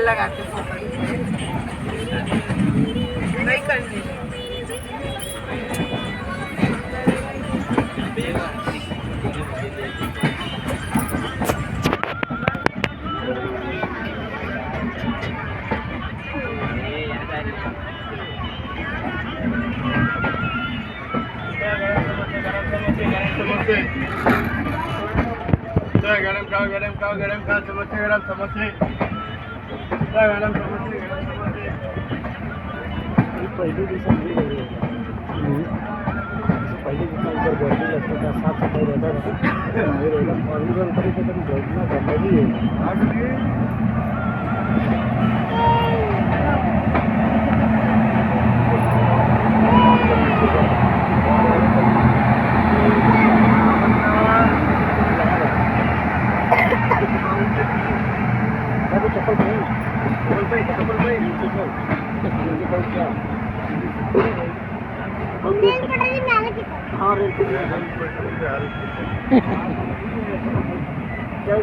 लगाते नहीं करनी गरम खाओ समोसे गरम समोसे गरम समोसे पहिली दिवसात पहिली दिवसानंतर गर्दी असते त्या साफसफाई राहतात ऑर्गेनिक तरी त्याच्यात गर्दी गंदगी आहे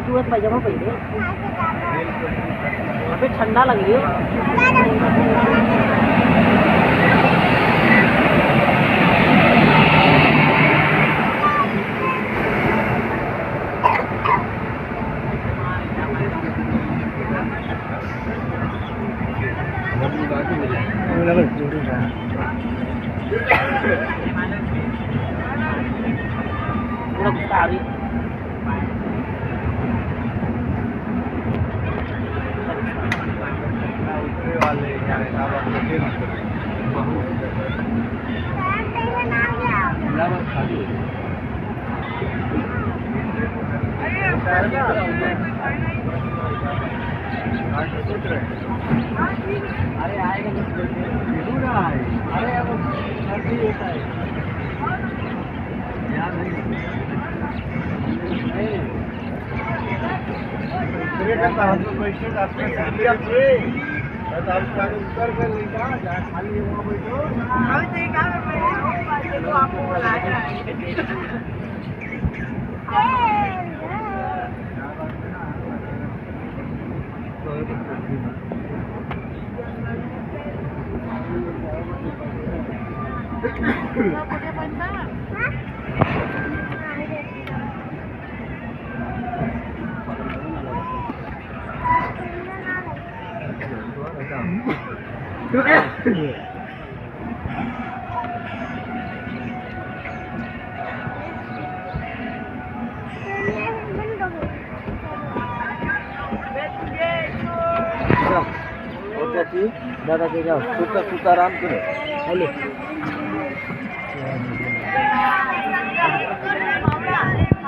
तू पायजमा पहिले अबे ठंडा लागली पूरा गुस्सा आ रही अरे आएगा अरे अब सर्दी होता है यार पैसे उत्तर कर लेगा खाली वहाँ दादा के जाओ सुता सुता आराम करो